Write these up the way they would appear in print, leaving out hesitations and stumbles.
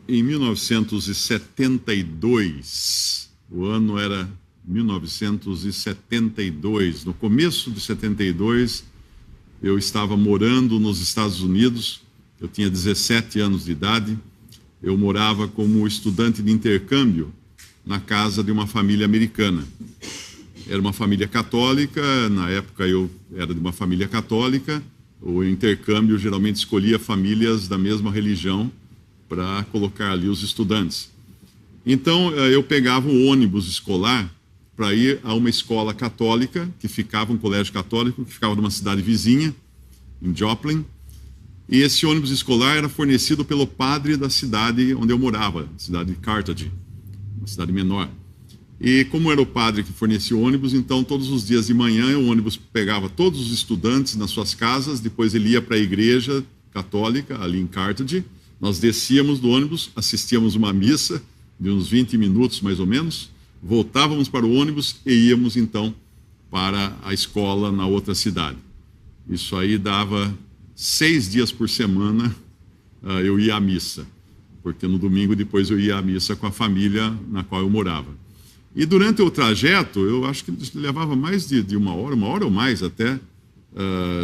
em 1972, o ano era 1972, no começo de 72, eu estava morando nos Estados Unidos, eu tinha 17 anos de idade, eu morava como estudante de intercâmbio na casa de uma família americana. Era uma família católica, na época eu era de uma família católica, o intercâmbio geralmente escolhia famílias da mesma religião para colocar ali os estudantes. Então, eu pegava um ônibus escolar para ir a uma escola católica, que ficava, um colégio católico, que ficava numa cidade vizinha, em Joplin, e esse ônibus escolar era fornecido pelo padre da cidade onde eu morava, cidade de Carthage, uma cidade menor. E como era o padre que fornecia o ônibus, então todos os dias de manhã o ônibus pegava todos os estudantes nas suas casas, depois ele ia para a igreja católica, ali em Carthage. Nós descíamos do ônibus, assistíamos uma missa de uns 20 minutos mais ou menos, voltávamos para o ônibus e íamos então para a escola na outra cidade. Isso aí dava 6 dias por semana eu ia à missa, porque no domingo depois eu ia à missa com a família na qual eu morava. E durante o trajeto, eu acho que levava mais de uma hora ou mais até,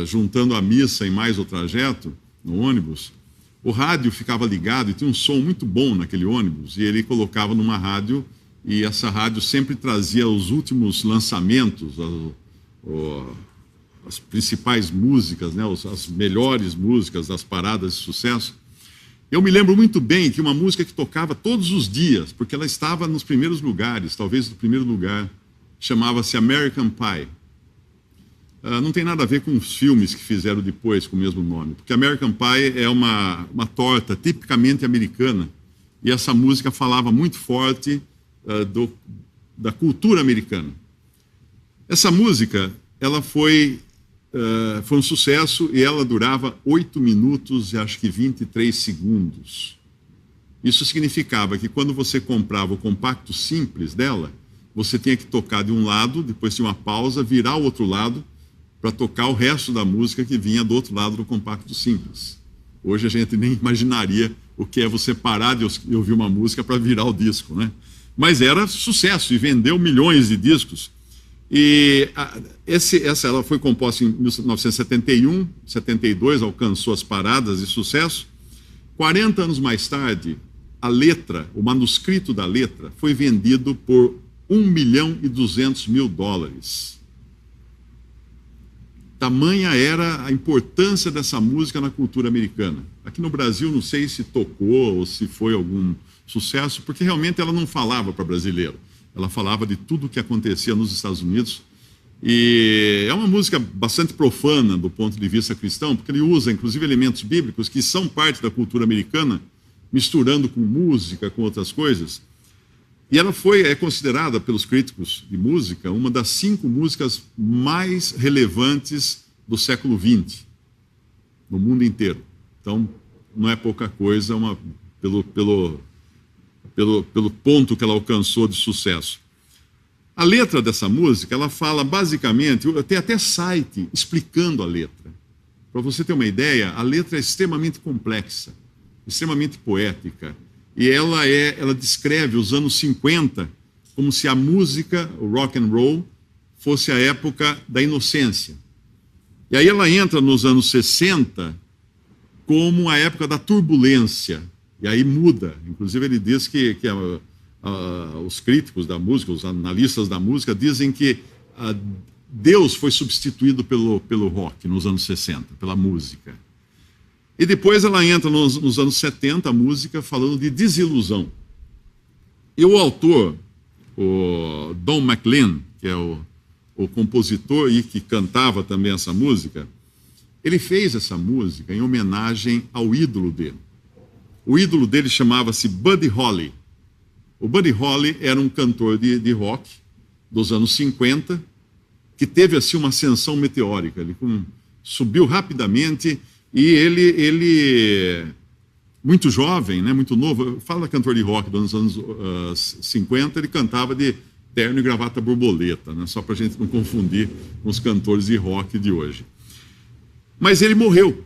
juntando a missa e mais o trajeto no ônibus. O rádio ficava ligado e tinha um som muito bom naquele ônibus, e ele colocava numa rádio, e essa rádio sempre trazia os últimos lançamentos, as principais músicas, né, as melhores músicas das paradas de sucesso. Eu me lembro muito bem que uma música que tocava todos os dias, porque ela estava nos primeiros lugares, talvez no primeiro lugar, chamava-se American Pie. Não tem nada a ver com os filmes que fizeram depois com o mesmo nome, porque American Pie é uma torta tipicamente americana, e essa música falava muito forte da cultura americana. Essa música, ela foi um sucesso, e ela durava 8 minutos e acho que 23 segundos. Isso significava que quando você comprava o compacto simples dela, você tinha que tocar de um lado, depois tinha uma pausa, virar o outro lado, para tocar o resto da música que vinha do outro lado do compacto simples. Hoje a gente nem imaginaria o que é você parar de ouvir uma música para virar o disco, né? Mas era sucesso e vendeu milhões de discos. E ela foi composta em 1971, 72, alcançou as paradas de sucesso. 40 anos mais tarde, a letra, o manuscrito da letra, foi vendido por $1.200.000. Tamanha era a importância dessa música na cultura americana. Aqui no Brasil, não sei se tocou ou se foi algum sucesso, porque realmente ela não falava para brasileiro. Ela falava de tudo o que acontecia nos Estados Unidos. E é uma música bastante profana do ponto de vista cristão, porque ele usa, inclusive, elementos bíblicos que são parte da cultura americana, misturando com música, com outras coisas. E ela é considerada pelos críticos de música uma das 5 músicas mais relevantes do século XX, no mundo inteiro. Então, não é pouca coisa pelo ponto que ela alcançou de sucesso. A letra dessa música, ela fala basicamente, tem até site explicando a letra. Para você ter uma ideia, a letra é extremamente complexa, extremamente poética. E ela descreve os anos 50 como se a música, o rock and roll, fosse a época da inocência. E aí ela entra nos anos 60 como a época da turbulência. E aí muda. Inclusive ele diz que os críticos da música, os analistas da música, dizem que Deus foi substituído pelo rock nos anos 60, pela música. E depois ela entra nos anos 70, a música, falando de desilusão. E o autor, o Don McLean, que é o compositor e que cantava também essa música, ele fez essa música em homenagem ao ídolo dele. O ídolo dele chamava-se Buddy Holly. O Buddy Holly era um cantor de rock dos anos 50, que teve assim uma ascensão meteórica. Ele subiu rapidamente. E ele, muito jovem, né, muito novo, fala cantor de rock dos anos 50, ele cantava de terno e gravata borboleta, né, só para a gente não confundir com os cantores de rock de hoje. Mas ele morreu.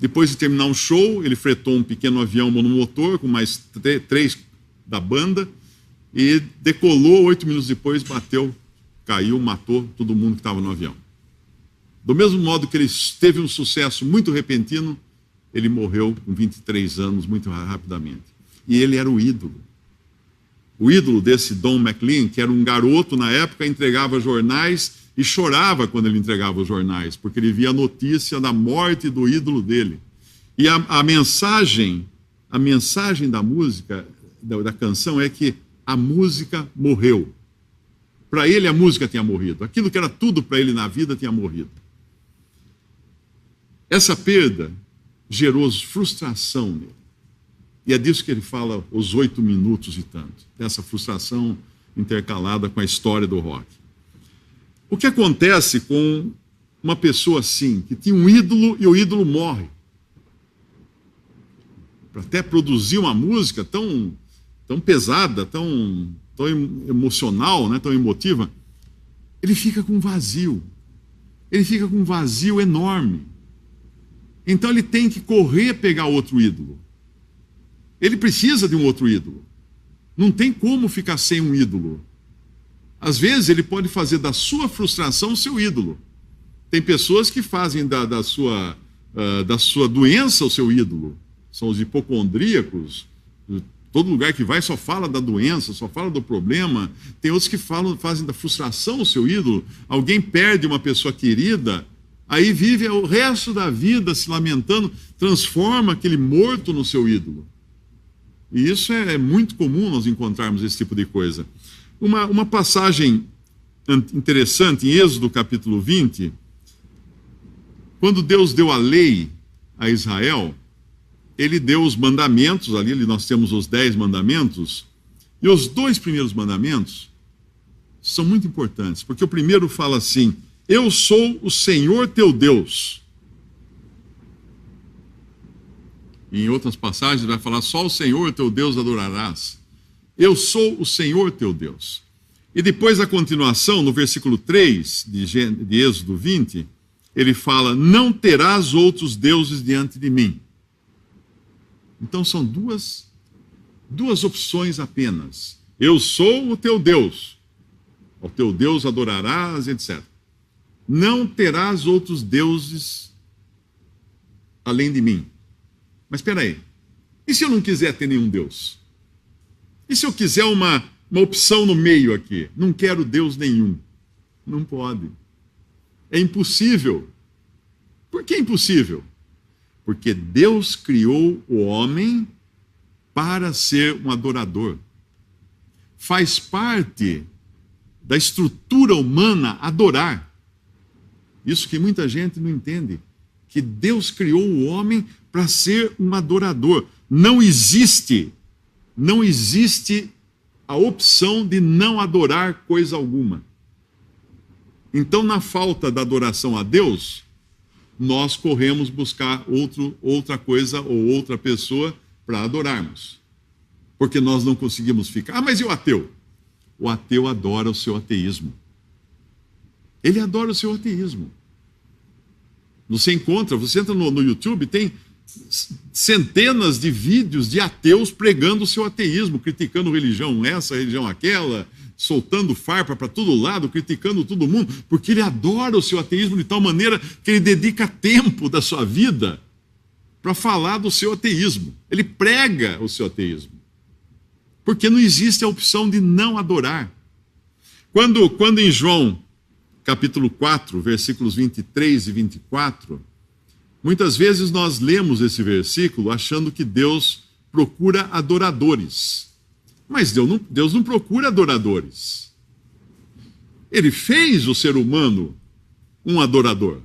Depois de terminar um show, ele fretou um pequeno avião monomotor com mais 3 da banda e decolou. 8 minutos depois, bateu, caiu, matou todo mundo que estava no avião. Do mesmo modo que ele teve um sucesso muito repentino, ele morreu com 23 anos, muito rapidamente. E ele era o ídolo. O ídolo desse Don McLean, que era um garoto na época, entregava jornais e chorava quando ele entregava os jornais, porque ele via a notícia da morte do ídolo dele. E a mensagem da música, da canção, é que a música morreu. Para ele, a música tinha morrido. Aquilo que era tudo para ele na vida tinha morrido. Essa perda gerou frustração nele. E é disso que ele fala os 8 minutos e tanto. Essa frustração intercalada com a história do rock. O que acontece com uma pessoa assim, que tinha um ídolo e o ídolo morre? Para até produzir uma música tão pesada, tão emocional, né, tão emotiva, ele fica com um vazio. Ele fica com um vazio enorme. Então ele tem que correr pegar outro ídolo. Ele precisa de um outro ídolo. Não tem como ficar sem um ídolo. Às vezes ele pode fazer da sua frustração o seu ídolo. Tem pessoas que fazem da sua doença o seu ídolo. São os hipocondríacos. Todo lugar que vai só fala da doença, só fala do problema. Tem outros que fazem da frustração o seu ídolo. Alguém perde uma pessoa querida, aí vive o resto da vida se lamentando, transforma aquele morto no seu ídolo. E isso é muito comum nós encontrarmos esse tipo de coisa. Uma passagem interessante em Êxodo capítulo 20, quando Deus deu a lei a Israel, ele deu os mandamentos, ali nós temos os 10 mandamentos, e os 2 primeiros mandamentos são muito importantes, porque o primeiro fala assim: eu sou o Senhor teu Deus. E em outras passagens vai falar: só o Senhor teu Deus adorarás. Eu sou o Senhor teu Deus. E depois a continuação, no versículo 3 de Êxodo 20, ele fala: não terás outros deuses diante de mim. Então são duas opções apenas. Eu sou o teu Deus. Ao teu Deus adorarás, etc. Não terás outros deuses além de mim. Mas espera aí. E se eu não quiser ter nenhum Deus? E se eu quiser uma opção no meio aqui? Não quero Deus nenhum. Não pode. É impossível. Por que é impossível? Porque Deus criou o homem para ser um adorador. Faz parte da estrutura humana adorar. Isso que muita gente não entende. Que Deus criou o homem para ser um adorador. Não existe a opção de não adorar coisa alguma. Então, na falta da adoração a Deus, nós corremos buscar outra coisa ou outra pessoa para adorarmos. Porque nós não conseguimos ficar. Ah, mas e o ateu? O ateu adora o seu ateísmo. Ele adora o seu ateísmo. Você entra no YouTube, tem centenas de vídeos de ateus pregando o seu ateísmo, criticando religião essa, religião aquela, soltando farpa para todo lado, criticando todo mundo, porque ele adora o seu ateísmo de tal maneira que ele dedica tempo da sua vida para falar do seu ateísmo. Ele prega o seu ateísmo. Porque não existe a opção de não adorar. Quando em João, capítulo 4, versículos 23 e 24, muitas vezes nós lemos esse versículo achando que Deus procura adoradores. Mas Deus não procura adoradores. Ele fez o ser humano um adorador.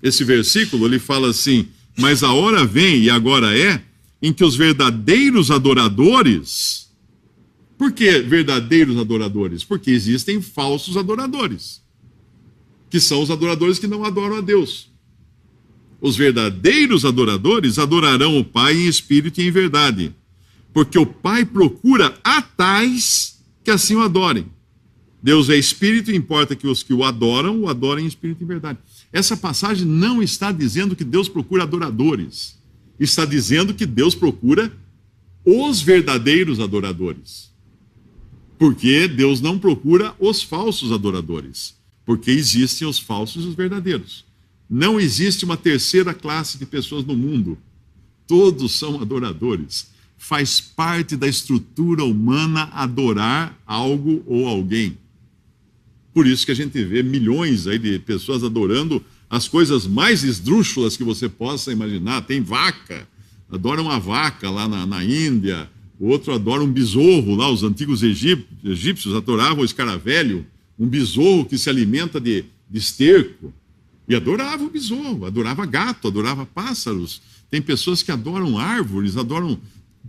Esse versículo, ele fala assim: mas a hora vem, e agora é, em que os verdadeiros adoradores... Por que verdadeiros adoradores? Porque existem falsos adoradores, que são os adoradores que não adoram a Deus. Os verdadeiros adoradores adorarão o Pai em espírito e em verdade, porque o Pai procura a tais que assim o adorem. Deus é espírito e importa que os que o adorem em espírito e em verdade. Essa passagem não está dizendo que Deus procura adoradores. Está dizendo que Deus procura os verdadeiros adoradores. Porque Deus não procura os falsos adoradores. Porque existem os falsos e os verdadeiros. Não existe uma terceira classe de pessoas no mundo. Todos são adoradores. Faz parte da estrutura humana adorar algo ou alguém. Por isso que a gente vê milhões aí de pessoas adorando as coisas mais esdrúxulas que você possa imaginar. Tem vaca, adora uma vaca lá na Índia, o outro adora um besouro lá, os antigos egípcios adoravam o escaravelho, um besouro que se alimenta de esterco, e adorava o besouro, adorava gato, adorava pássaros. Tem pessoas que adoram árvores, adoram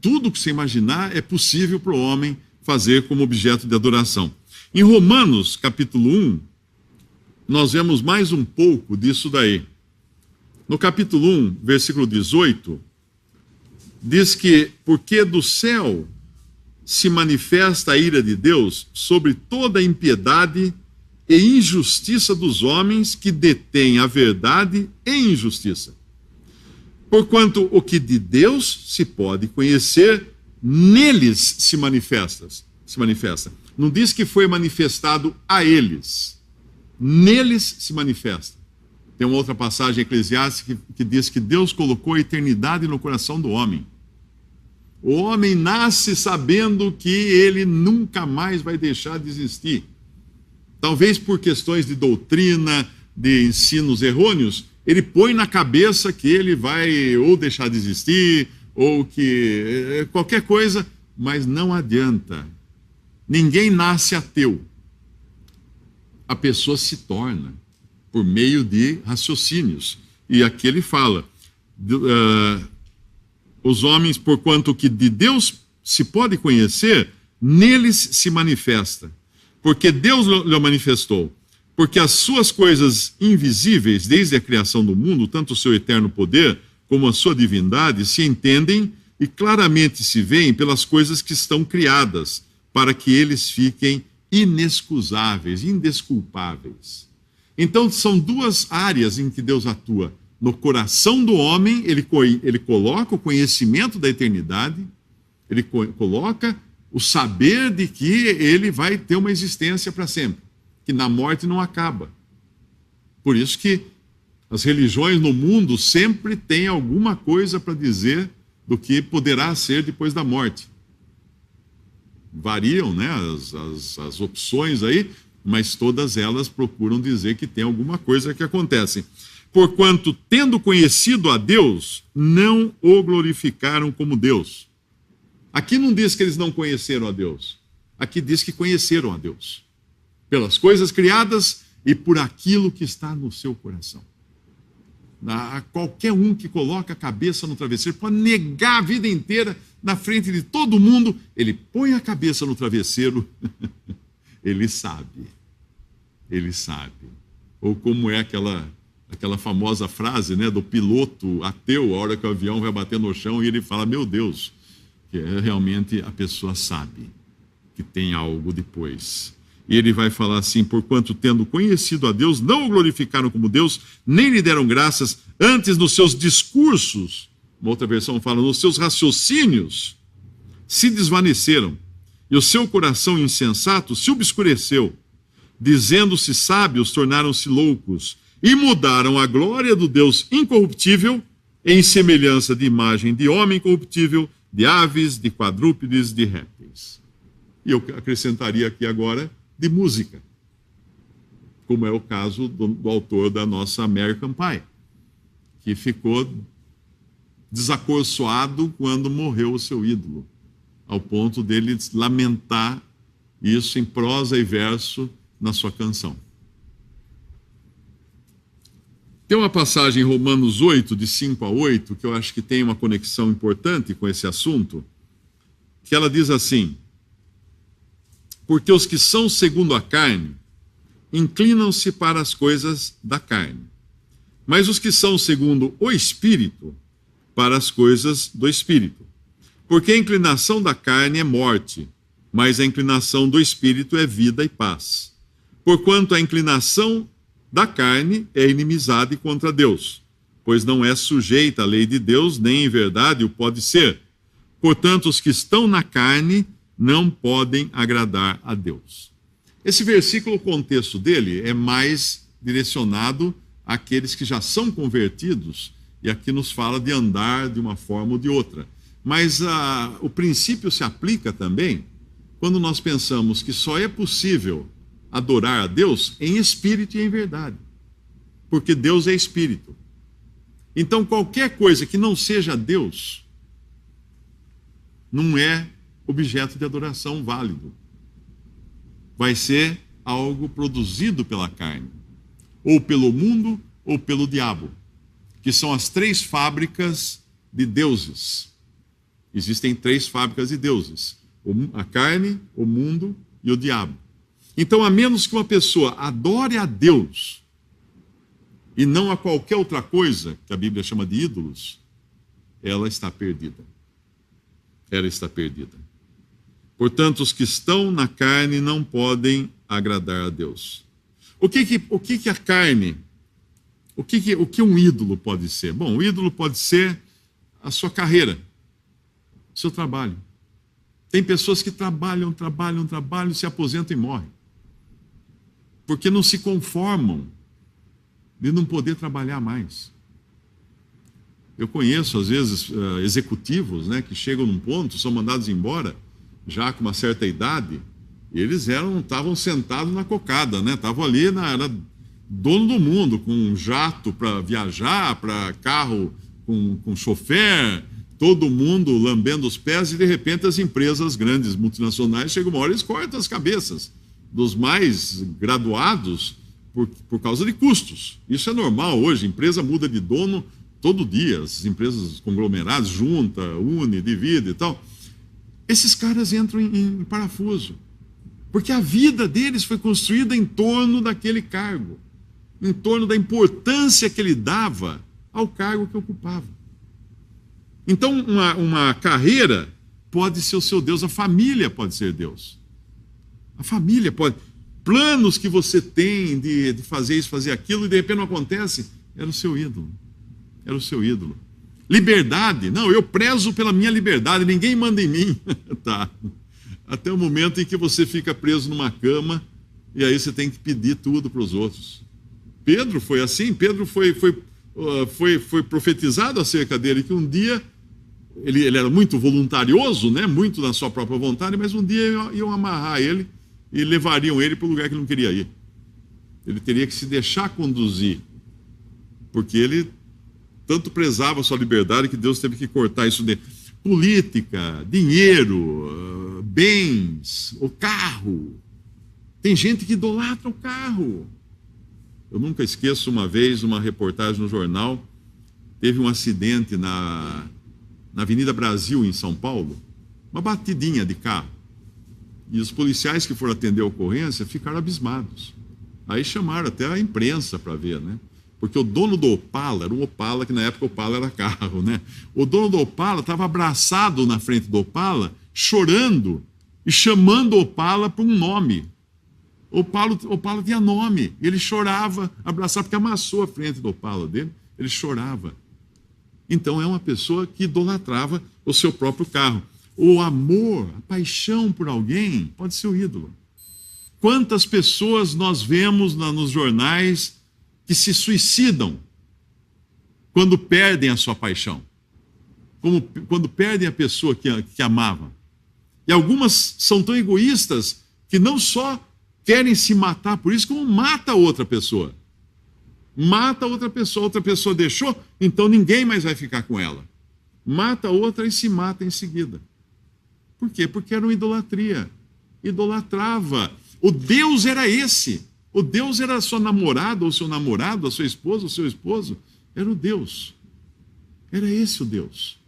tudo que você imaginar é possível para o homem fazer como objeto de adoração. Em Romanos, capítulo 1, nós vemos mais um pouco disso daí. No capítulo 1, versículo 18, diz que, porque do céu se manifesta a ira de Deus sobre toda a impiedade e injustiça dos homens que detêm a verdade em injustiça. Porquanto o que de Deus se pode conhecer, neles se manifesta. Não diz que foi manifestado a eles. Neles se manifesta. Tem uma outra passagem eclesiástica que diz que Deus colocou a eternidade no coração do homem. O homem nasce sabendo que ele nunca mais vai deixar de existir. Talvez por questões de doutrina, de ensinos errôneos, ele põe na cabeça que ele vai ou deixar de existir, ou que qualquer coisa, mas não adianta. Ninguém nasce ateu. A pessoa se torna por meio de raciocínios. E aqui ele fala, os homens, porquanto que de Deus se pode conhecer, neles se manifesta. Porque Deus lhe manifestou. Porque as suas coisas invisíveis, desde a criação do mundo, tanto o seu eterno poder como a sua divindade, se entendem e claramente se veem pelas coisas que estão criadas, para que eles fiquem inexcusáveis, indesculpáveis. Então, são duas áreas em que Deus atua. No coração do homem, ele coloca o conhecimento da eternidade, ele coloca o saber de que ele vai ter uma existência para sempre, que na morte não acaba. Por isso que as religiões no mundo sempre têm alguma coisa para dizer do que poderá ser depois da morte. Variam, né, as opções aí, mas todas elas procuram dizer que tem alguma coisa que acontece. Porquanto, tendo conhecido a Deus, não o glorificaram como Deus. Aqui não diz que eles não conheceram a Deus. Aqui diz que conheceram a Deus. Pelas coisas criadas e por aquilo que está no seu coração. Qualquer um que coloca a cabeça no travesseiro pode negar a vida inteira na frente de todo mundo. Ele põe a cabeça no travesseiro, ele sabe. Ele sabe. Ou como é aquela famosa frase, né, do piloto ateu, a hora que o avião vai bater no chão e ele fala, meu Deus, que realmente a pessoa sabe que tem algo depois. E ele vai falar assim, porquanto tendo conhecido a Deus, não o glorificaram como Deus, nem lhe deram graças, antes nos seus discursos, uma outra versão fala, nos seus raciocínios, se desvaneceram, e o seu coração insensato se obscureceu, dizendo-se sábios, tornaram-se loucos, e mudaram a glória do Deus incorruptível em semelhança de imagem de homem corruptível, de aves, de quadrúpedes, de répteis. E eu acrescentaria aqui agora de música, como é o caso do autor da nossa American Pie, que ficou desacorçoado quando morreu o seu ídolo, ao ponto dele lamentar isso em prosa e verso na sua canção. Tem uma passagem em Romanos 8, de 5 a 8, que eu acho que tem uma conexão importante com esse assunto, que ela diz assim, porque os que são segundo a carne, inclinam-se para as coisas da carne, mas os que são segundo o Espírito, para as coisas do Espírito. Porque a inclinação da carne é morte, mas a inclinação do Espírito é vida e paz. Porquanto a inclinação da carne é inimizade contra Deus, pois não é sujeita à lei de Deus, nem em verdade o pode ser. Portanto, os que estão na carne não podem agradar a Deus. Esse versículo, o contexto dele é mais direcionado àqueles que já são convertidos, e aqui nos fala de andar de uma forma ou de outra. Mas o princípio se aplica também quando nós pensamos que só é possível adorar a Deus em espírito e em verdade, porque Deus é espírito. Então, qualquer coisa que não seja Deus não é objeto de adoração válido. Vai ser algo produzido pela carne, ou pelo mundo, ou pelo diabo, que são as três fábricas de deuses. Existem três fábricas de deuses: a carne, o mundo e o diabo. Então, a menos que uma pessoa adore a Deus e não a qualquer outra coisa, que a Bíblia chama de ídolos, ela está perdida. Ela está perdida. Portanto, os que estão na carne não podem agradar a Deus. O que a carne, o que um ídolo pode ser? Bom, o ídolo pode ser a sua carreira, o seu trabalho. Tem pessoas que trabalham, se aposentam e morrem, porque não se conformam de não poder trabalhar mais. Eu conheço, às vezes, executivos, né, que chegam num ponto, são mandados embora, já com uma certa idade, e eles estavam sentados na cocada, né? Estavam ali, era dono do mundo, com um jato para viajar, para carro com chofer, todo mundo lambendo os pés, e de repente as empresas grandes, multinacionais, chegam uma hora e eles cortam as cabeças dos mais graduados por causa de custos. Isso é normal hoje, a empresa muda de dono todo dia, as empresas conglomeradas, junta, une, divide e tal. Esses caras entram em parafuso, porque a vida deles foi construída em torno daquele cargo, em torno da importância que ele dava ao cargo que ocupava. Então, uma carreira pode ser o seu Deus, a família pode ser Deus. A família pode... Planos que você tem de fazer isso, fazer aquilo, e de repente não acontece, era o seu ídolo. Era o seu ídolo. Liberdade, não, eu prezo pela minha liberdade, ninguém manda em mim. Tá. Até o momento em que você fica preso numa cama, e aí você tem que pedir tudo para os outros. Pedro foi assim, Pedro foi profetizado acerca dele, que um dia, ele era muito voluntarioso, né, muito na sua própria vontade, mas um dia iam amarrar ele e levariam ele para o lugar que ele não queria ir. Ele teria que se deixar conduzir, porque ele tanto prezava a sua liberdade que Deus teve que cortar isso dele. Política, dinheiro, bens, o carro. Tem gente que idolatra o carro. Eu nunca esqueço uma vez, uma reportagem no jornal, teve um acidente na Avenida Brasil, em São Paulo, uma batidinha de carro. E os policiais que foram atender a ocorrência ficaram abismados. Aí chamaram até a imprensa para ver, né? Porque o dono do Opala, era um Opala, que na época o Opala era carro, né? O dono do Opala estava abraçado na frente do Opala, chorando e chamando o Opala por um nome. O Opala tinha nome, ele chorava, abraçava, porque amassou a frente do Opala dele, ele chorava. Então é uma pessoa que idolatrava o seu próprio carro. O amor, a paixão por alguém pode ser o ídolo. Quantas pessoas nós vemos nos jornais que se suicidam quando perdem a sua paixão, quando perdem a pessoa que amavam. E algumas são tão egoístas que não só querem se matar por isso, como mata outra pessoa. Mata outra pessoa deixou, então ninguém mais vai ficar com ela. Mata outra e se mata em seguida. Por quê? Porque era uma idolatria. Idolatrava. O Deus era esse. O Deus era a sua namorada, ou seu namorado, a sua esposa, o seu esposo. Era o Deus. Era esse o Deus.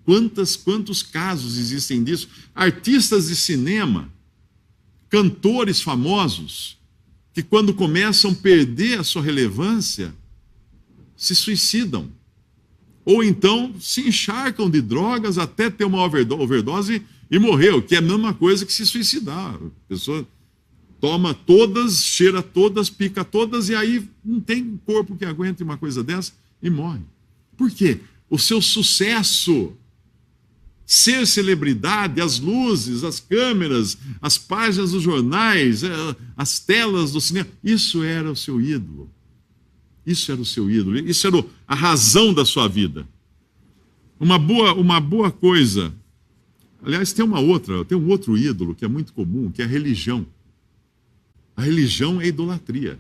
Quantos casos existem disso? Artistas de cinema, cantores famosos, que quando começam a perder a sua relevância, se suicidam. Ou então se encharcam de drogas até ter uma overdose e morreu, que é a mesma coisa que se suicidar. A pessoa toma todas, cheira todas, pica todas, e aí não tem corpo que aguente uma coisa dessa e morre. Por quê? O seu sucesso, ser celebridade, as luzes, as câmeras, as páginas dos jornais, as telas do cinema, isso era o seu ídolo. Isso era o seu ídolo, isso era a razão da sua vida. Uma boa coisa. Aliás, tem um outro ídolo que é muito comum, que é a religião. A religião é idolatria.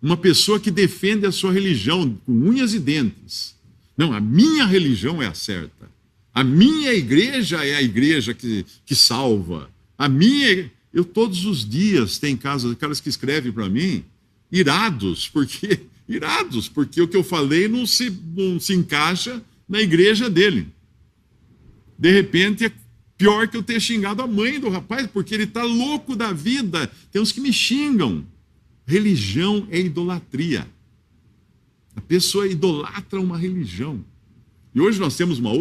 Uma pessoa que defende a sua religião com unhas e dentes. Não, a minha religião é a certa. A minha igreja é a igreja que salva. Eu todos os dias tem caras que escrevem para mim irados, porque o que eu falei não se encaixa na igreja dele. De repente é pior que eu ter xingado a mãe do rapaz, porque ele está louco da vida. Tem uns que me xingam. Religião é idolatria. A pessoa idolatra uma religião. E hoje nós temos uma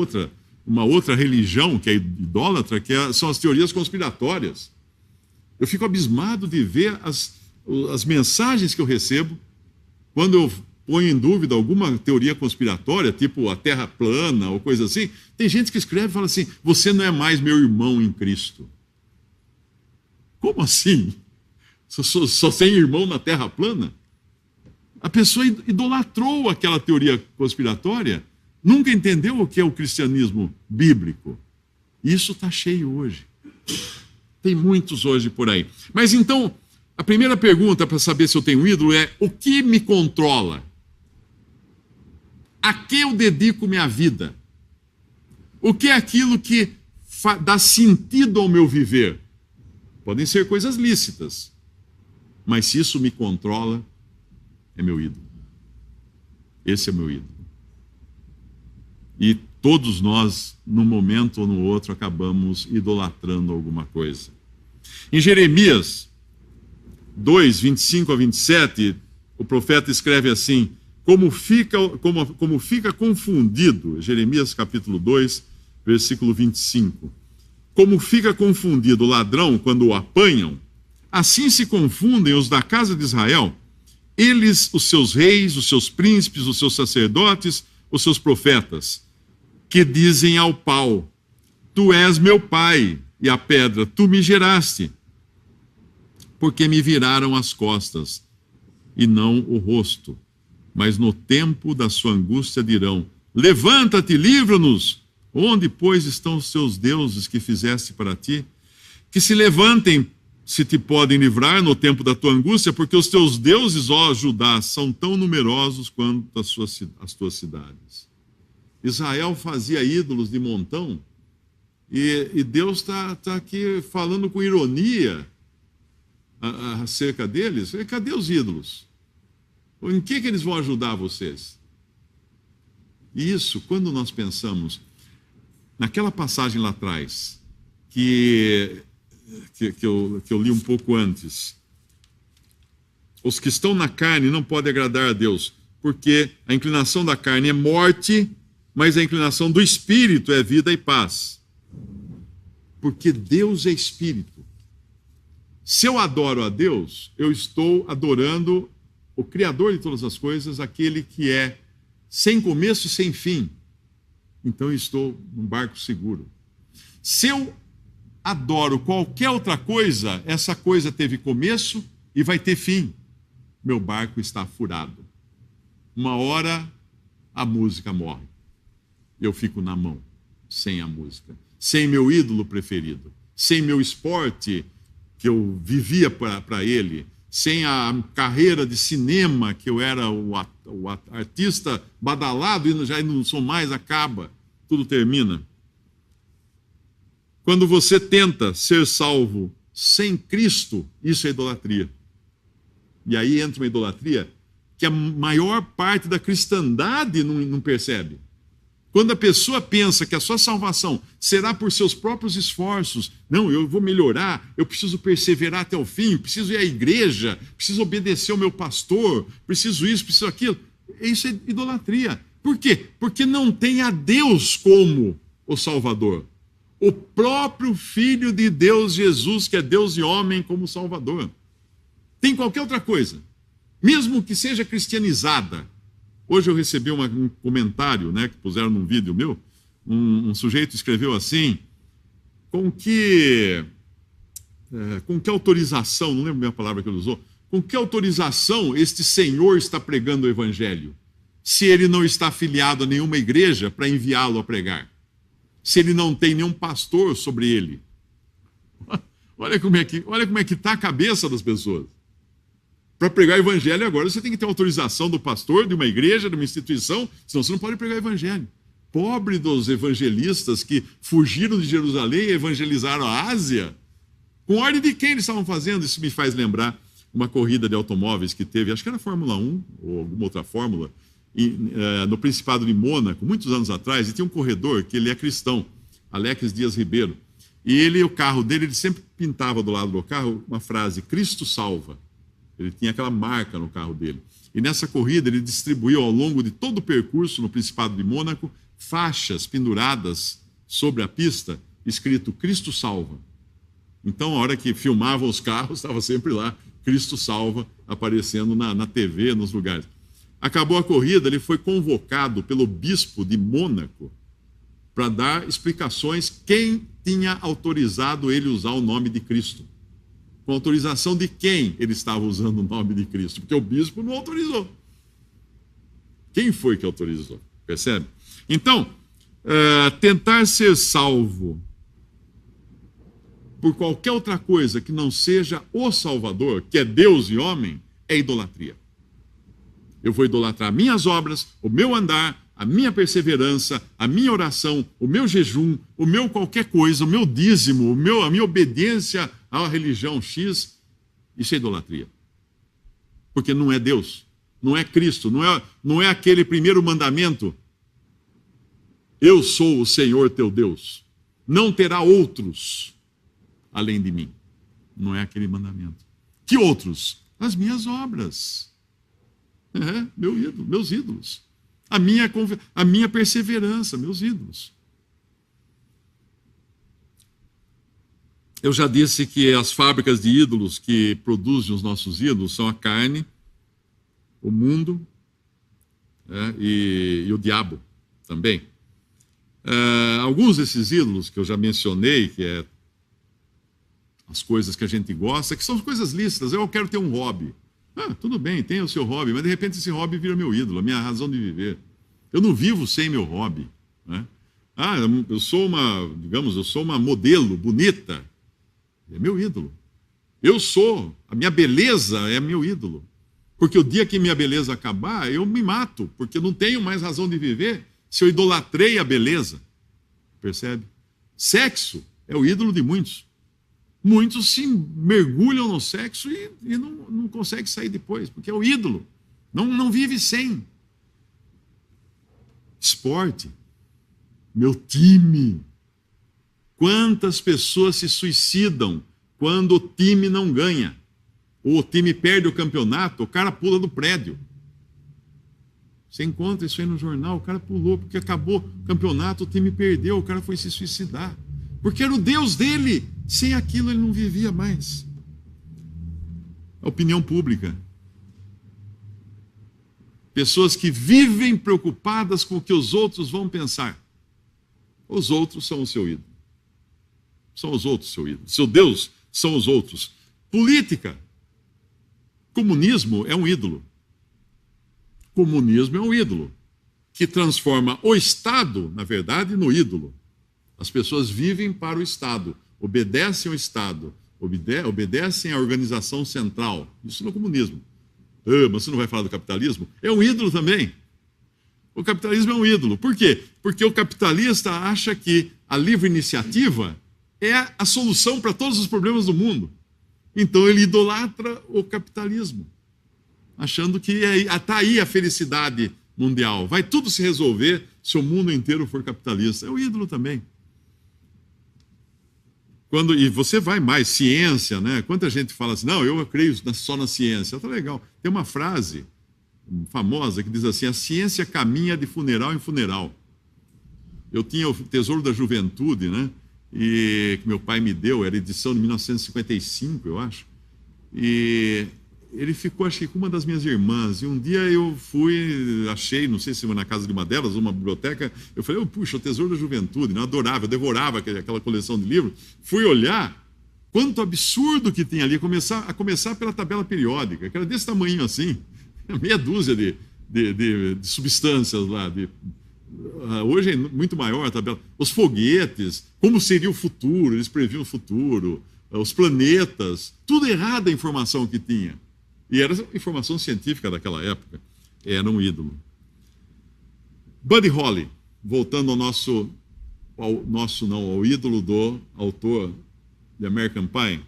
outra religião que é idólatra, são as teorias conspiratórias. Eu fico abismado de ver as mensagens que eu recebo quando eu ponho em dúvida alguma teoria conspiratória, tipo a Terra plana ou coisa assim. Tem gente que escreve e fala assim: você não é mais meu irmão em Cristo. Como assim? Só tem irmão na Terra plana? A pessoa idolatrou aquela teoria conspiratória, nunca entendeu o que é o cristianismo bíblico. Isso está cheio hoje. Tem muitos hoje por aí. Mas então, a primeira pergunta para saber se eu tenho ídolo é: o que me controla? A que eu dedico minha vida? O que é aquilo que dá sentido ao meu viver? Podem ser coisas lícitas, mas se isso me controla, é meu ídolo. Esse é meu ídolo. E todos nós, num momento ou no outro, acabamos idolatrando alguma coisa. Em Jeremias 2, 25 a 27, o profeta escreve assim: como fica confundido, Jeremias capítulo 2, versículo 25. Como fica confundido o ladrão quando o apanham, assim se confundem os da casa de Israel, eles, os seus reis, os seus príncipes, os seus sacerdotes, os seus profetas, que dizem ao pau: tu és meu pai, e à pedra: tu me geraste, porque me viraram as costas e não o rosto. Mas no tempo da sua angústia dirão: levanta-te, livra-nos. Onde, pois, estão os teus deuses que fizeste para ti? Que se levantem, se te podem livrar no tempo da tua angústia, porque os teus deuses, ó Judá, são tão numerosos quanto as tuas cidades. Israel fazia ídolos de montão, e Deus está aqui falando com ironia acerca deles. Cadê os ídolos? Em que eles vão ajudar vocês? E isso, quando nós pensamos naquela passagem lá atrás, que eu li um pouco antes: os que estão na carne não podem agradar a Deus, porque a inclinação da carne é morte, mas a inclinação do Espírito é vida e paz. Porque Deus é Espírito. Se eu adoro a Deus, eu estou adorando o Criador de todas as coisas, aquele que é sem começo e sem fim. Então eu estou num barco seguro. Se eu adoro qualquer outra coisa, essa coisa teve começo e vai ter fim. Meu barco está furado. Uma hora a música morre. Eu fico na mão, sem a música, sem meu ídolo preferido, sem meu esporte que eu vivia para ele, sem a carreira de cinema que eu era o artista badalado e já não sou mais, acaba, tudo termina. Quando você tenta ser salvo sem Cristo, isso é idolatria. E aí entra uma idolatria que a maior parte da cristandade não percebe. Quando a pessoa pensa que a sua salvação será por seus próprios esforços, não, eu vou melhorar, eu preciso perseverar até o fim, preciso ir à igreja, preciso obedecer ao meu pastor, preciso isso, preciso aquilo. Isso é idolatria. Por quê? Porque não tem a Deus como o Salvador. O próprio Filho de Deus, Jesus, que é Deus e homem como Salvador. Tem qualquer outra coisa, mesmo que seja cristianizada. Hoje eu recebi um comentário, né, que puseram num vídeo meu. Um sujeito escreveu assim: com que autorização, não lembro bem a palavra que ele usou, com que autorização este senhor está pregando o evangelho, se ele não está afiliado a nenhuma igreja para enviá-lo a pregar? Se ele não tem nenhum pastor sobre ele? Olha como é que está a cabeça das pessoas. Para pregar o evangelho agora você tem que ter autorização do pastor, de uma igreja, de uma instituição, senão você não pode pregar o evangelho. Pobre dos evangelistas que fugiram de Jerusalém e evangelizaram a Ásia. Com ordem de quem eles estavam fazendo? Isso me faz lembrar uma corrida de automóveis que teve, acho que era a Fórmula 1 ou alguma outra fórmula, no Principado de Mônaco, muitos anos atrás, e tinha um corredor que ele é cristão, Alex Dias Ribeiro, e o carro dele, ele sempre pintava do lado do carro uma frase: Cristo salva. Ele tinha aquela marca no carro dele. E nessa corrida ele distribuiu ao longo de todo o percurso no Principado de Mônaco faixas penduradas sobre a pista, escrito Cristo salva. Então, a hora que filmavam os carros, estava sempre lá, Cristo salva, aparecendo na TV, nos lugares. Acabou a corrida, ele foi convocado pelo bispo de Mônaco para dar explicações quem tinha autorizado ele usar o nome de Cristo. Com autorização de quem ele estava usando o nome de Cristo? Porque o bispo não autorizou. Quem foi que autorizou? Percebe? Então, tentar ser salvo por qualquer outra coisa que não seja o Salvador, que é Deus e homem, é idolatria. Eu vou idolatrar minhas obras, o meu andar, a minha perseverança, a minha oração, o meu jejum, o meu qualquer coisa, o meu dízimo, a minha obediência à religião X. Isso é idolatria. Porque não é Deus, não é Cristo, não é aquele primeiro mandamento: eu sou o Senhor teu Deus, não terá outros além de mim. Não é aquele mandamento. Que outros? As minhas obras. Meus ídolos. A minha perseverança, meus ídolos. Eu já disse que as fábricas de ídolos que produzem os nossos ídolos são a carne, o mundo, e o diabo também. Alguns desses ídolos que eu já mencionei, que é as coisas que a gente gosta, que são coisas lícitas. Eu quero ter um hobby. Tudo bem, tem o seu hobby, mas de repente esse hobby vira meu ídolo, a minha razão de viver. Eu não vivo sem meu hobby, né? Eu sou uma modelo bonita, é meu ídolo. A minha beleza é meu ídolo. Porque o dia que minha beleza acabar, eu me mato, porque eu não tenho mais razão de viver se eu idolatrei a beleza. Percebe? Sexo é o ídolo de muitos. Muitos se mergulham no sexo e não conseguem sair depois, porque é o ídolo. Não vive sem. Esporte. Meu time. Quantas pessoas se suicidam quando o time não ganha? Ou o time perde o campeonato, o cara pula do prédio. Você encontra isso aí no jornal, o cara pulou porque acabou o campeonato, o time perdeu, o cara foi se suicidar. Porque era o Deus dele. Sem aquilo ele não vivia mais. A opinião pública. Pessoas que vivem preocupadas com o que os outros vão pensar. Os outros são o seu ídolo. São os outros o seu ídolo. Seu Deus são os outros. Política. Comunismo é um ídolo. Comunismo é um ídolo que transforma o Estado, na verdade, no ídolo. As pessoas vivem para o Estado, obedecem ao Estado, obedecem à organização central. Isso no comunismo. Mas você não vai falar do capitalismo? É um ídolo também. O capitalismo é um ídolo. Por quê? Porque o capitalista acha que a livre iniciativa é a solução para todos os problemas do mundo. Então ele idolatra o capitalismo, achando que está aí a felicidade mundial. Vai tudo se resolver se o mundo inteiro for capitalista. É o ídolo também. E você vai mais, ciência, né? Quanta gente fala assim, não, eu creio só na ciência. Tá legal. Tem uma frase famosa que diz assim, a ciência caminha de funeral em funeral. Eu tinha o Tesouro da Juventude, né? e que meu pai me deu, era edição de 1955, eu acho. E ele ficou, acho que com uma das minhas irmãs. E um dia eu fui, achei, não sei se foi na casa de uma delas, uma biblioteca. Eu falei, puxa, o Tesouro da Juventude. Eu adorava, eu devorava aquela coleção de livros. Fui olhar quanto absurdo que tem ali, a começar pela tabela periódica, que era desse tamanho assim, meia dúzia de substâncias lá. Hoje é muito maior a tabela. Os foguetes, como seria o futuro, eles previam o futuro, os planetas, tudo errado a informação que tinha. E era informação científica daquela época. Era um ídolo. Buddy Holly, voltando ao ídolo do autor de American Pie,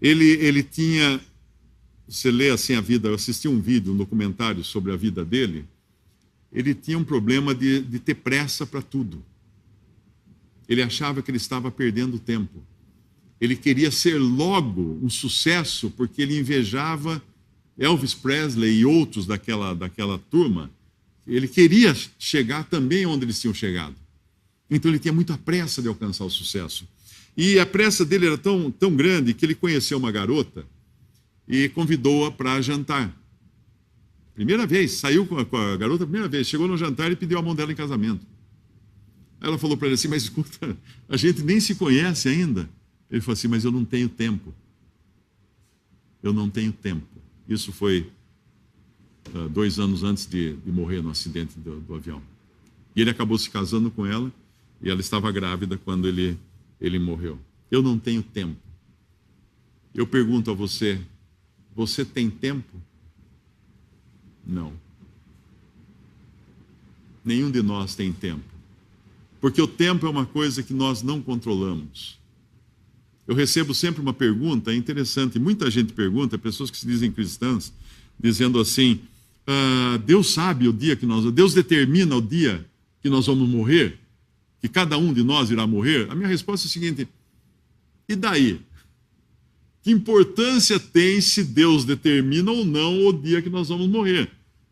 ele tinha, você lê assim a vida, eu assisti um vídeo, um documentário sobre a vida dele, ele tinha um problema de ter pressa para tudo. Ele achava que ele estava perdendo tempo. Ele queria ser logo um sucesso, porque ele invejava Elvis Presley e outros daquela turma. Ele queria chegar também onde eles tinham chegado. Então ele tinha muita pressa de alcançar o sucesso. E a pressa dele era tão grande que ele conheceu uma garota e convidou-a para jantar. Primeira vez, saiu com a garota, primeira vez, chegou no jantar e pediu a mão dela em casamento. Aí ela falou para ele assim, mas escuta, a gente nem se conhece ainda. Ele falou assim, mas eu não tenho tempo. Eu não tenho tempo. Isso foi 2 anos antes de morrer no acidente do avião. E ele acabou se casando com ela, e ela estava grávida quando ele morreu. Eu não tenho tempo. Eu pergunto a você, você tem tempo? Não. Nenhum de nós tem tempo. Porque o tempo é uma coisa que nós não controlamos. Eu recebo sempre uma pergunta, é interessante, muita gente pergunta, pessoas que se dizem cristãs, dizendo assim, Deus sabe o dia que Deus determina o dia que nós vamos morrer, que cada um de nós irá morrer. A minha resposta é a seguinte, e daí? Que importância tem se Deus determina ou não o dia que nós vamos morrer?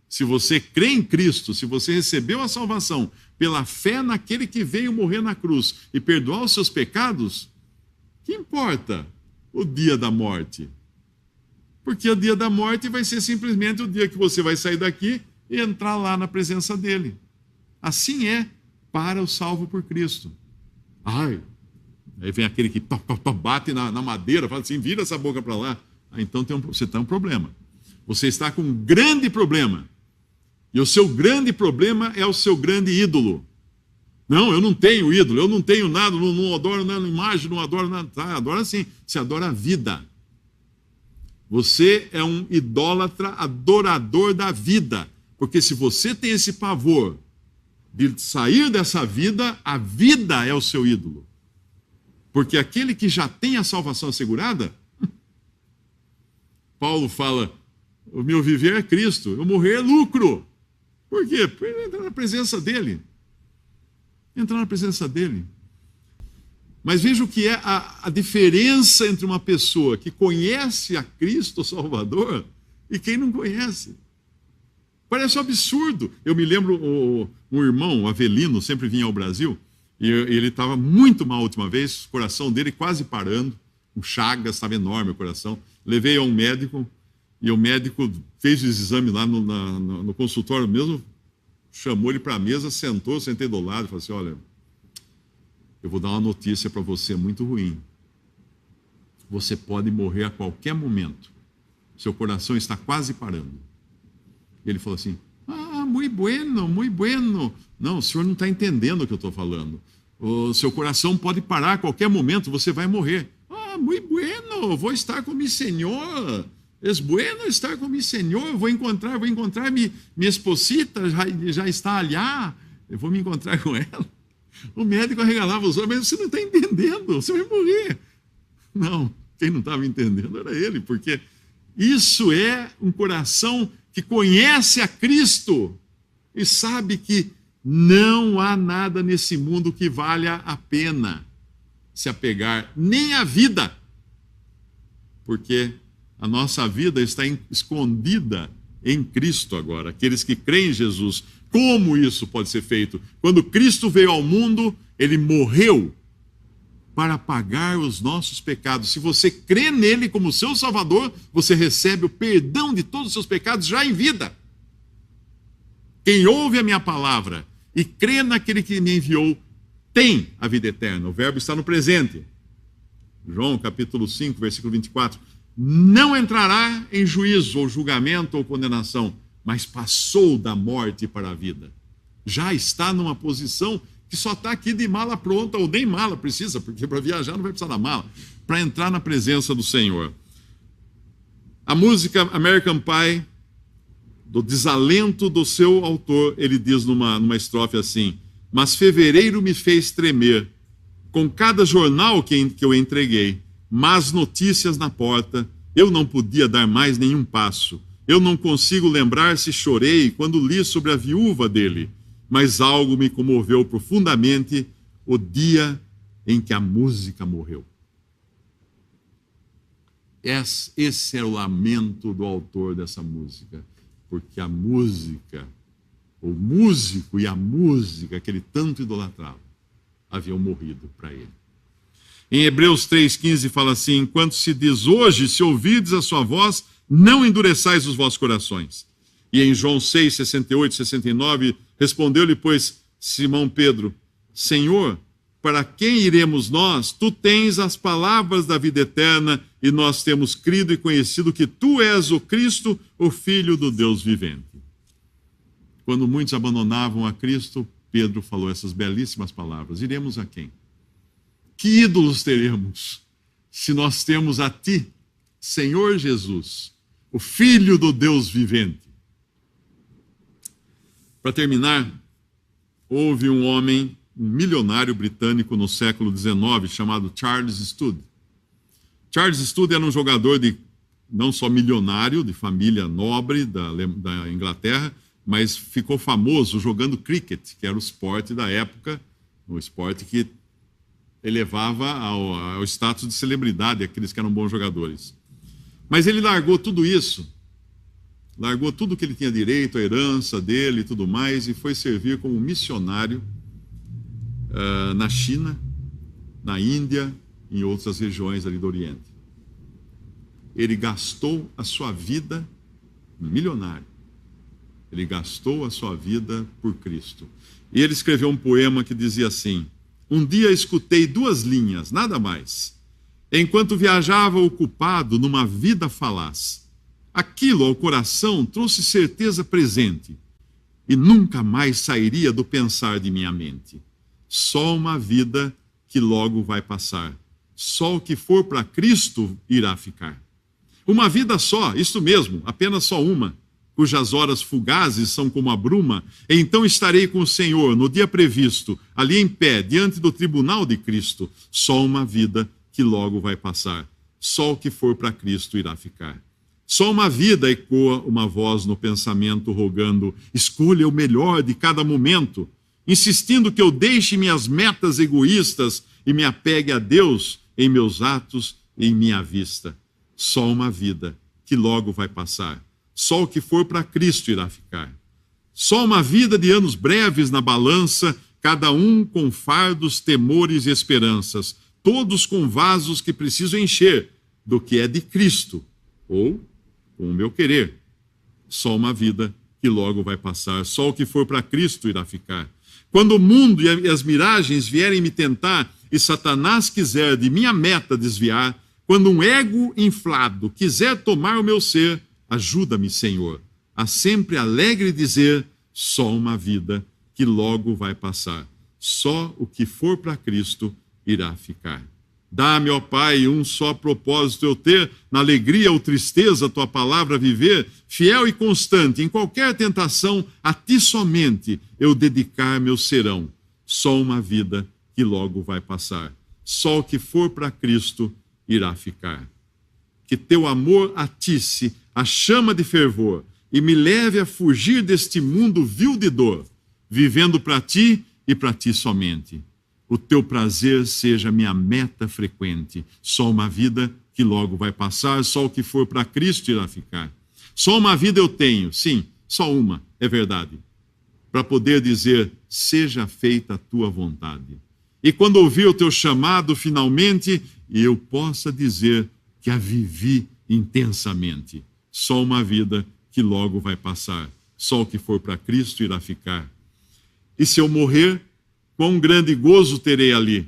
Se você crê em Cristo, se você recebeu a salvação pela fé naquele que veio morrer na cruz e perdoar os seus pecados, que importa o dia da morte? Porque o dia da morte vai ser simplesmente o dia que você vai sair daqui e entrar lá na presença dele. Assim é para o salvo por Cristo. Aí vem aquele que bate na madeira, fala assim, vira essa boca para lá. Então você tem um problema. Você está com um grande problema. E o seu grande problema é o seu grande ídolo. Não, eu não tenho ídolo, eu não tenho nada, não adoro nada, imagem, não adoro nada. Tá, adora sim, você adora a vida. Você é um idólatra adorador da vida. Porque se você tem esse pavor de sair dessa vida, a vida é o seu ídolo. Porque aquele que já tem a salvação assegurada, Paulo fala, o meu viver é Cristo, eu morrer é lucro. Por quê? Porque entrar na presença dele. Entrar na presença dele. Mas veja o que é a diferença entre uma pessoa que conhece a Cristo Salvador e quem não conhece. Parece um absurdo. Eu me lembro, um irmão, o Avelino, sempre vinha ao Brasil, e ele estava muito mal a última vez, o coração dele quase parando, com chagas, estava enorme o coração. Levei a um médico, e o médico fez os exames lá no consultório mesmo, chamou ele para a mesa, sentou, eu sentei do lado e falei assim, olha, eu vou dar uma notícia para você muito ruim. Você pode morrer a qualquer momento. Seu coração está quase parando. E ele falou assim, muito bueno, muito bueno. Não, o senhor não está entendendo o que eu estou falando. O seu coração pode parar a qualquer momento, você vai morrer. Muito bueno, vou estar com meu Senhor. É bueno estar com meu Senhor. Vou encontrar minha esposita, já está ali. Eu vou me encontrar com ela. O médico arregalava os olhos, mas você não está entendendo, você vai morrer. Não, quem não estava entendendo era ele, porque isso é um coração que conhece a Cristo e sabe que não há nada nesse mundo que valha a pena se apegar, nem a vida, porque a nossa vida está escondida em Cristo agora. Aqueles que creem em Jesus, como isso pode ser feito? Quando Cristo veio ao mundo, Ele morreu para pagar os nossos pecados. Se você crê nele como seu Salvador, você recebe o perdão de todos os seus pecados já em vida. Quem ouve a minha palavra e crê naquele que me enviou, tem a vida eterna. O verbo está no presente. João capítulo 5, versículo 24. Não entrará em juízo ou julgamento ou condenação, mas passou da morte para a vida. Já está numa posição que só está aqui de mala pronta, ou nem mala precisa, porque para viajar não vai precisar da mala, para entrar na presença do Senhor. A música American Pie, do desalento do seu autor, ele diz numa estrofe assim: mas fevereiro me fez tremer, com cada jornal que eu entreguei, más notícias na porta, eu não podia dar mais nenhum passo. Eu não consigo lembrar se chorei quando li sobre a viúva dele, mas algo me comoveu profundamente o dia em que a música morreu. Esse é o lamento do autor dessa música, porque a música, o músico e a música que ele tanto idolatrava, haviam morrido para ele. Em Hebreus 3,15 fala assim: enquanto se diz hoje, se ouvirdes a sua voz, não endureçais os vossos corações. E em João 6, 68, 69, respondeu-lhe, pois, Simão Pedro: Senhor, para quem iremos nós? Tu tens as palavras da vida eterna, e nós temos crido e conhecido que tu és o Cristo, o Filho do Deus vivente. Quando muitos abandonavam a Cristo, Pedro falou essas belíssimas palavras: iremos a quem? Que ídolos teremos se nós temos a ti, Senhor Jesus, o Filho do Deus vivente? Para terminar, houve um homem, um milionário britânico no século XIX, chamado Charles Studd. Charles Studd era um jogador não só milionário, de família nobre da Inglaterra, mas ficou famoso jogando cricket, que era o esporte da época, um esporte que elevava ao status de celebridade aqueles que eram bons jogadores. Mas ele largou tudo isso, largou tudo que ele tinha direito, a herança dele e tudo mais, e foi servir como missionário na China, na Índia, em outras regiões ali do Oriente. Ele gastou a sua vida, milionário, ele gastou a sua vida por Cristo. E ele escreveu um poema que dizia assim: um dia escutei 2 linhas, nada mais, enquanto viajava ocupado numa vida falaz. Aquilo ao coração trouxe certeza presente, e nunca mais sairia do pensar de minha mente. Só uma vida que logo vai passar. Só o que for para Cristo irá ficar. Uma vida só, isto mesmo, apenas só uma, cujas horas fugazes são como a bruma, então estarei com o Senhor no dia previsto, ali em pé, diante do tribunal de Cristo. Só uma vida que logo vai passar. Só o que for para Cristo irá ficar. Só uma vida, ecoa uma voz no pensamento, rogando: escolha o melhor de cada momento, insistindo que eu deixe minhas metas egoístas e me apegue a Deus em meus atos e em minha vista. Só uma vida que logo vai passar. Só o que for para Cristo irá ficar. Só uma vida de anos breves na balança, cada um com fardos, temores e esperanças, todos com vasos que preciso encher do que é de Cristo, ou com o meu querer. Só uma vida que logo vai passar. Só o que for para Cristo irá ficar. Quando o mundo e as miragens vierem me tentar e Satanás quiser de minha meta desviar, quando um ego inflado quiser tomar o meu ser, ajuda-me, Senhor, a sempre alegre dizer: só uma vida que logo vai passar. Só o que for para Cristo irá ficar. Dá-me, ó Pai, um só propósito eu ter, na alegria ou tristeza tua palavra viver, fiel e constante, em qualquer tentação, a ti somente eu dedicar meu serão. Só uma vida que logo vai passar. Só o que for para Cristo irá ficar. Que teu amor atice a chama de fervor e me leve a fugir deste mundo vil de dor, vivendo para ti e para ti somente. O teu prazer seja minha meta frequente. Só uma vida que logo vai passar, só o que for para Cristo irá ficar. Só uma vida eu tenho, sim, só uma, é verdade, para poder dizer: seja feita a tua vontade. E quando ouvir o teu chamado finalmente, eu possa dizer que a vivi intensamente. Só uma vida que logo vai passar. Só o que for para Cristo irá ficar. E se eu morrer, quão grande gozo terei ali,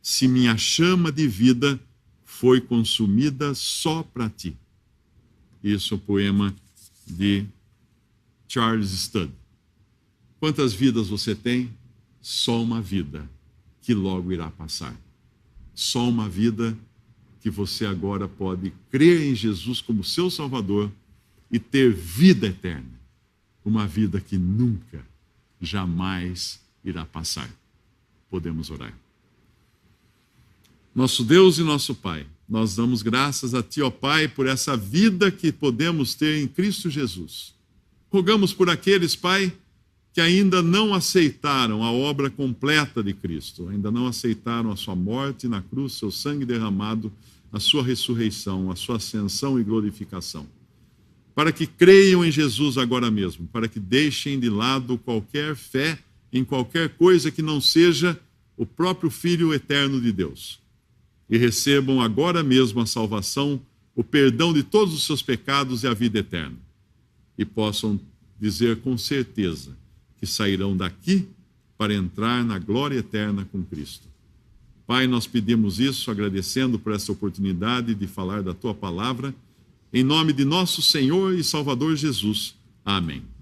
se minha chama de vida foi consumida só para ti. Isso é o poema de Charles Studd. Quantas vidas você tem? Só uma vida que logo irá passar. Só uma vida que você agora pode crer em Jesus como seu Salvador e ter vida eterna. Uma vida que nunca, jamais irá passar. Podemos orar. Nosso Deus e nosso Pai, nós damos graças a Ti, ó Pai, por essa vida que podemos ter em Cristo Jesus. Rogamos por aqueles, Pai, que ainda não aceitaram a obra completa de Cristo, ainda não aceitaram a sua morte na cruz, seu sangue derramado, a sua ressurreição, a sua ascensão e glorificação. Para que creiam em Jesus agora mesmo, para que deixem de lado qualquer fé em qualquer coisa que não seja o próprio Filho eterno de Deus. E recebam agora mesmo a salvação, o perdão de todos os seus pecados e a vida eterna. E possam dizer com certeza que sairão daqui para entrar na glória eterna com Cristo. Pai, nós pedimos isso, agradecendo por essa oportunidade de falar da Tua palavra, em nome de nosso Senhor e Salvador Jesus. Amém.